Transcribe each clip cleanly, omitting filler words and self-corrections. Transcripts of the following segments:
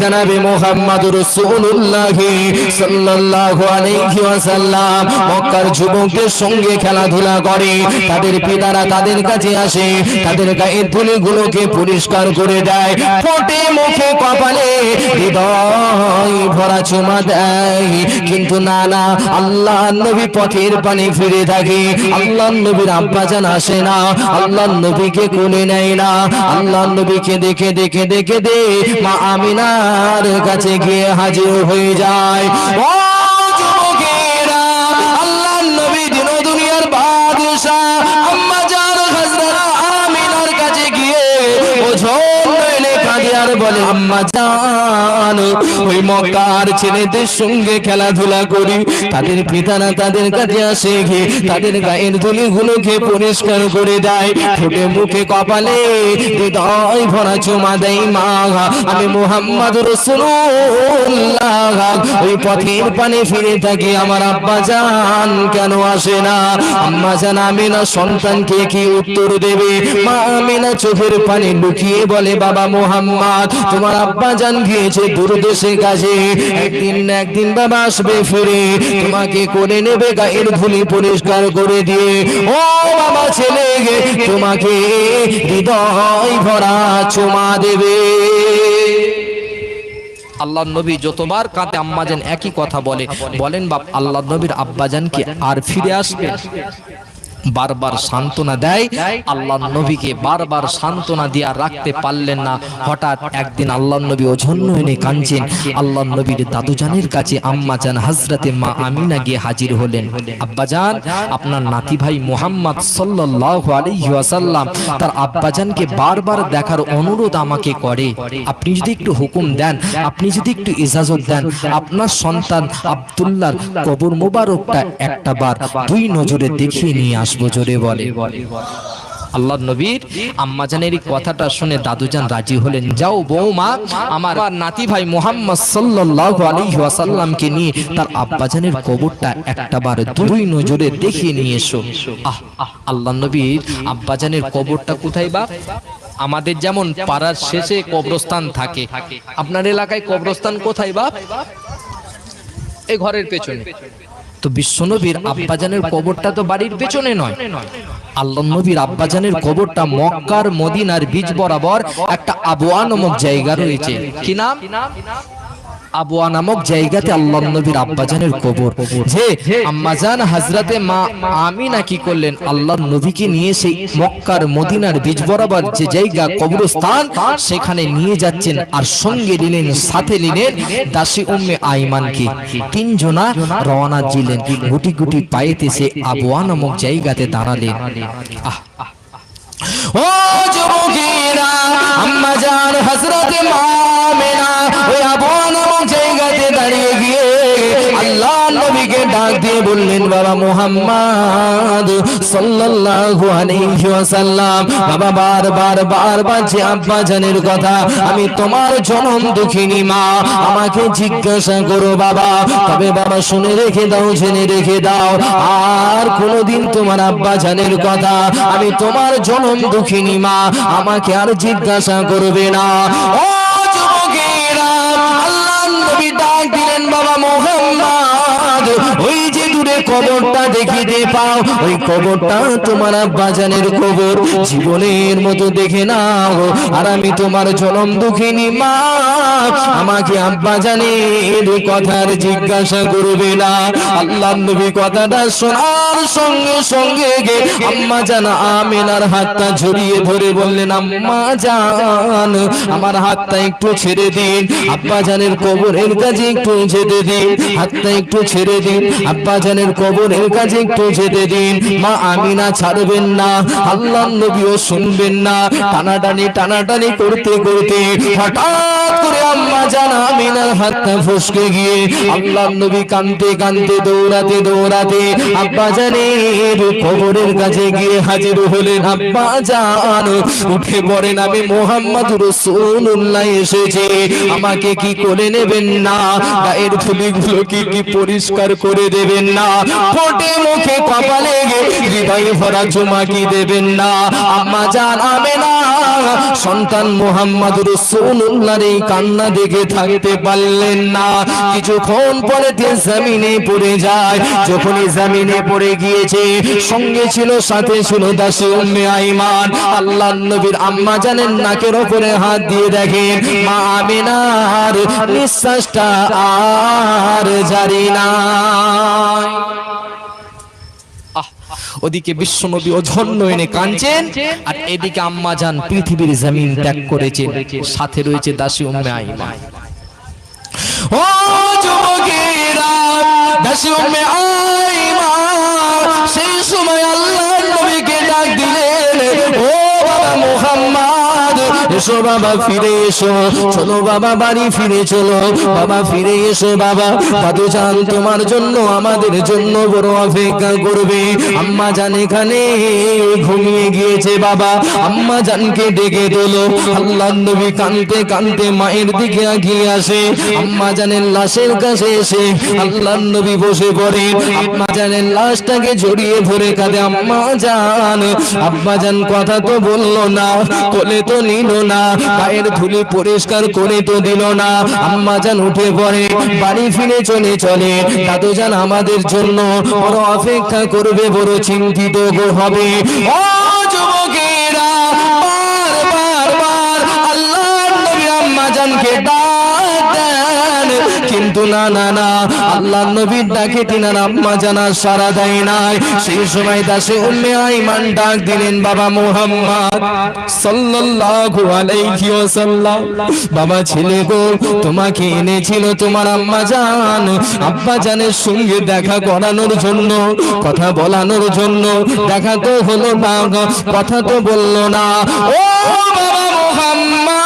জনাবে মুহাম্মদুর রাসূলুল্লাহ সাল্লাল্লাহু আলাইহি ওয়াসাল্লাম মক্কার যুবকদের সঙ্গে খেলাধুলা করে, তাদের পিতারা তাদের কাছে আসে, তাদের গায়ের ধুলিগুলোকে পরিষ্কার করে দেয়, ঠোঁটে মুখে কপালে হৃদয় ভরা চুমা দেয়। কিন্তু না না, আল্লাহর নবী পথের পানে ফিরে থাকে, আল্লাহর নবীর আব্বাজান আসে না, আল্লাহর নবীকে কোলে নেয় না। আল্লাহর নবীকে দেখে দেখে দেখে দে মা আমিনার কাছে গিয়ে হাজির হয়ে যায়। ও যুবকেরা, আল্লাহর নবী দিন দুনিয়ার বাদশা আম্মা জান হযরত আমিনার কাছে গিয়ে ওঝন লইলে কাঁদে আর বলে, আম্মা জান, ওই মক্কার ছেলেদের সঙ্গে খেলাধুলা করি, তাদের পিতারা তাদের কাছে আসে গিয়ে তাদের গায়ের ধুলিগুলোকে পরিষ্কার করে দেয়, ঠোঁটে মুখে কপালে হৃদয় ভরা চুমা দেয়। মা, আমি মুহাম্মদুর রাসূলুল্লাহ ওই পথের পানে ফিরে থাকি, আমার আব্বা জান কেন আসে না? আম্মা জান আমিনা সন্তানকে কি উত্তর দেবে? মা আমিনা চোখের পানি লুকিয়ে বলে, বাবা মুহাম্মদ, তোমার আব্বা জান গিয়েছে দূরদেশের কাছে, একদিন না একদিন বাবা আসবে ফিরে, তোমাকে করে নেবে, গায়ের ধুলি পরিষ্কার করে দিয়ে ও বাবা ছেলে তোমাকে হৃদয় ভরা চুমা দেবে। আল্লাহর নবী যতবার কাঁদে আম্মাজান একই কথা বলেন বাপ, আল্লাহর নবীর আব্বাজান কি আর ফিরে আসবে? বারবার সান্ত্বনা দেয়, আল্লাহর নবীকে বারবার সান্ত্বনা দিয়ে আর রাখতে পারলেন না। হঠাৎ একদিন আল্লাহর নবী ওঝন্য এনে কাঁদছেন, আল্লাহর নবীর দাদুজানের কাছে আম্মা জান হযরতে মা আমিনা গিয়ে হাজির হলেন। আব্বাজান, আপনার নাতি ভাই মুহাম্মদ সাল্লাল্লাহু আলাইহি ওয়াসাল্লাম তার আব্বাজানকে বারবার দেখার অনুরোধ আমাকে করে, আপনি যদি একটু হুকুম দেন, আপনি যদি একটু ইজাজত দেন, আপনার সন্তান আব্দুল্লাহর কবর মোবারকটা একটা বার দুই নজরে দেখিয়ে নিয়ে আসবো। জোরে বলে। আল্লাহর নবীর আম্মাজানের এই কথাটা শুনে দাদুজান রাজি হলেন, যাও বৌমা, আমার নাতি ভাই মুহাম্মদ সাল্লাল্লাহু আলাইহি ওয়াসাল্লামকে নিয়ে তার আব্বাজানের কবরটা একটাবার দুই নজরে দেখিয়ে নিয়ে এসো। আল্লাহর নবীর আব্বাজানের কবরটা কোথায় বাপ? আমাদের যেমন পাড়ার শেষে কবরস্থান থাকে, আপনার এলাকায় কবরস্থান কোথায় বাপ? এই ঘরের পেছনে। তো বিশ্বনবীর আব্বাজানের কবরটা তো বাড়ির পেছনে নয়, আল্লাহর নবীর আব্বাজানের কবরটা মক্কার মদিনার বীজ বরাবর একটা আবওয়া নামক জায়গা রয়েছে। কি নাম? আবওয়া নামক জায়গাতে আল্লাহর নবীর আব্বাজানের কবর। যে আম্মাজান হযরতে মা আমিনা কি করলেন, আল্লাহর নবীকে নিয়ে সেই মক্কার মদিনার বীজ বরাবর যে জায়গা কবরস্থান সেখানে নিয়ে যাচ্ছেন, আর সঙ্গে নিলেন, সাথে নিলেন দাসী উম্মে আইমানকে। তিনজনা রওনা দিলেন, গুটি গুটি পায়েতে সে আবওয়া নামক জায়গাতে দাঁড়ালেন। ও যুবকেরা, আম্মাজান হযরতে মা আমিনা ওই আবওয়া নামক জায়গাতে দাঁড়িয়ে গিয়ে আল্লাহর নবীকে ডাক দিয়ে বললেন, বাবা মুহাম্মদ সাল্লাল্লাহু আলাইহি ওয়াসাল্লাম, বাবা বারবার যে আব্বাজানের কথা, আমি তোমার জনম দুঃখিনী মা, আমাকে জিজ্ঞাসা করো বাবা, তবে বাবা শুনে রেখে দাও, জেনে রেখে দাও, আর কোনোদিন তোমার আব্বাজানের কথা, আমি তোমার জনম দুঃখিনী মা, আমাকে আর জিজ্ঞাসা করবে না। ও যুবকেরা, আল্লাহর নবী ডাক দিলেন, বাবা মুহাম্মদ, ওই যে দূরে কবরটা দেখিতে পাও, ওই কবরটা তোমার আব্বাজানের কবর, জীবনের মতো দেখে নাও, আর আমি তোমার জনম দুঃখিনী মা, আমাকে আব্বাজানের কথার জিজ্ঞাসা করবে না। আল্লাহর নবী কথাটা শোনার সঙ্গে সঙ্গে আম্মা জান আমিনার হাতটা জড়িয়ে ধরে বললেন, আম্মা জান, আমার হাতটা একটু ছেড়ে দিন, আব্বাজানের কবরের কাছে একটু যেতে দিন, হাতটা একটু ছেড়ে দিন, আব্বাজানের কবরের কাছে একটু যেতে দিন। মা আমিনা ছাড়বেন না, আল্লাহর নবীও শুনবেন না, টানাটানি করতে করতে হঠাৎ করে আম্মা জান আমিনার হাতটা ফসকে গিয়ে আল্লাহর নবী কাঁদতে কাঁদতে দৌড়াতে দৌড়াতে আব্বাজানের কবরের কাছে গিয়ে হাজির হলেন। আব্বাজান উঠে পড়েন, আমি মুহাম্মদুর রাসূলুল্লাহ এসেছি, আমাকে কি করে নেবেন না? গায়ের ধুলিগুলো কি পরিষ্কার করে দেবেন না? ঠোঁটে মুখে কপালে হৃদয় ভরা চুমা কি দেবেন না? আম্মা জান আমেনা সন্তান মুহাম্মদ রাসূলুল্লাহর এই কান্না দেখে থাকতে পারলেন না। কিছুক্ষণ পরে জমিনে পড়ে যায়। যখনই জমিনে পড়ে গিয়েছে, সঙ্গে ছিল, সাথে ছিল দাসী উম্মে আইমান। আল্লাহর নবীর আম্মা জানের নাকের উপরে হাত দিয়ে দেখেন মা আমিনার নিঃশ্বাসটা আর জারি না। ওদিকে বিশ্বনবী অঝন্ন এনে কাঁদছেন, আর এদিকে আম্মা জান পৃথিবীর জমিন ত্যাগ করেছেন, সাথে রয়েছে দাসী উম্মে আইমান। ও যুবকেরা, দাসী উম্মে আইমান সেই সময় আল্লাহর নবীকে ডাক দিলেন, ও বাবা মুহাম্মদ, এসো বাবা, ফিরে এসো, চলো বাবা বাড়ি ফিরে চলো, বাবা ফিরে এসো বাবা, দাদু জান তোমার জন্য আমাদের জন্য বড় অপেক্ষা করবে। আম্মা জান এখানে ঘুমিয়ে গিয়েছে বাবা। আম্মা জানকে ডেকে তোলো। আল্লাহর নবী কাঁদতে কাঁদতে মায়ের দিকে এগিয়ে আসে। আম্মা জানের লাশের কাছে এসে আল্লাহর নবী বসে পড়ে। আম্মা জানের লাশটাকে জড়িয়ে ধরে কাঁদে। আম্মা জান, আব্বা জান কথা তো বললো না, কোলে তো নিল না, পায়ের ধুলি পরিষ্কার করে তো দিল না। আম্মা জান উঠে পড়ে, বাড়ি ফিরে চলে। দাদু জান আমাদের জন্য বড় অপেক্ষা করবে, বড় চিন্তিত হবে। ও যুবকেরা, বার আল্লাহর নবী আম্মা জানকে ডাক দেন, কিন্তু না, আল্লাহর নবীর ডাকে তিনার আম্মা জানা সাড়া দেয় নাই। সেই সময় দাসী উম্মে আইমান ডাক দিলেন, বাবা মুহাম্মদ সাল্লাল্লাহু আলাইহি ওয়াসাল্লাম, বাবা ছেলে গো, তোমাকে এনেছিল তোমার আম্মা জান আব্বা জানের সঙ্গে দেখা করানোর জন্য, কথা বলানোর জন্য। দেখা তো হলো না, কথা তো বললো না। ও বাবা মুহাম্মদ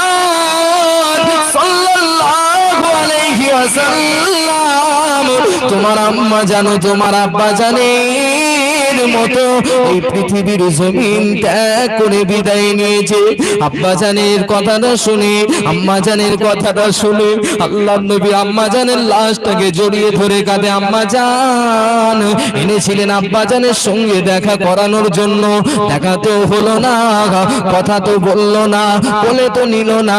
সাল্লাল্লাহু আলাইহি ওয়াসাল্লাম, তোমার আম্মা জানো তোমার আব্বা জানের মতো এই পৃথিবীর জমিন ত্যাগ করে বিদায় নিয়েছে। আব্বা জানের কথাটা শুনে, আম্মা জানের কথাটা শুনে আল্লাহর নবী আম্মা জানের লাশটাকে জড়িয়ে ধরে কাঁদে। আম্মা জান এনেছিলেন আব্বা জানের সঙ্গে দেখা করানোর জন্য, দেখা তো হলো না, কথা তো বললো না, বলে তো নিল না,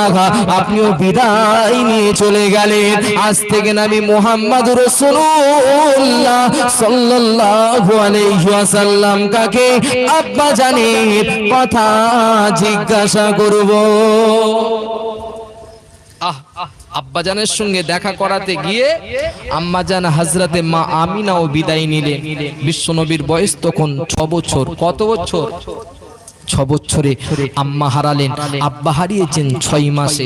আপনিও বিদায় নিয়ে চলে গেলেন। আজ থেকে নবী মুহাম্মদ রাসূলুল্লাহ সাল্লাল্লাহু আলাইহি ওয়াসাল্লাম কাকে আব্বা জানের কথা জিজ্ঞাসা করব। আব্বা জানের সঙ্গে দেখা করাতে গিয়ে আম্মা জান হযরতে মা আমিনাও বিদায় নিলেন। বিশ্বনবীর বয়স তখন 6 বছর। কত বছর? 6 বছরে আম্মা হারালেন, আব্বা হারিয়েছেন 6 মাসে।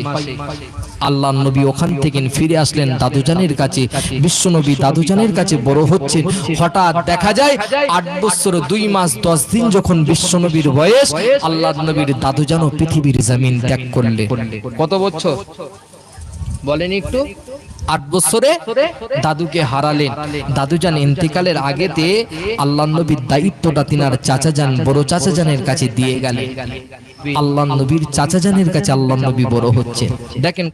আল্লাহর নবী ওখান থেকে ফিরে আসলেন দাদুজানের কাছে। বিশ্বনবী দাদুজানের কাছে বড় হচ্ছেন। হঠাৎ দেখা যায় 8 বছর 2 মাস 10 দিন যখন বিশ্বনবীর বয়স, আল্লাহর নবীর দাদুজানও পৃথিবীর জমিন ত্যাগ করলেন। কত বছর বলেন একটু? 8 বছরে দাদুকে হারালেন। দাদুজান ইন্তেকালের আগেতে আল্লাহর নবীর দায়িত্বটা তিনার চাচা জান, বড় চাচা জানের কাছে দিয়ে গেলেন। আল্লাহর নবীর চাচা জানের কাছে আল্লাহর নবী বড় হচ্ছে। দেখেন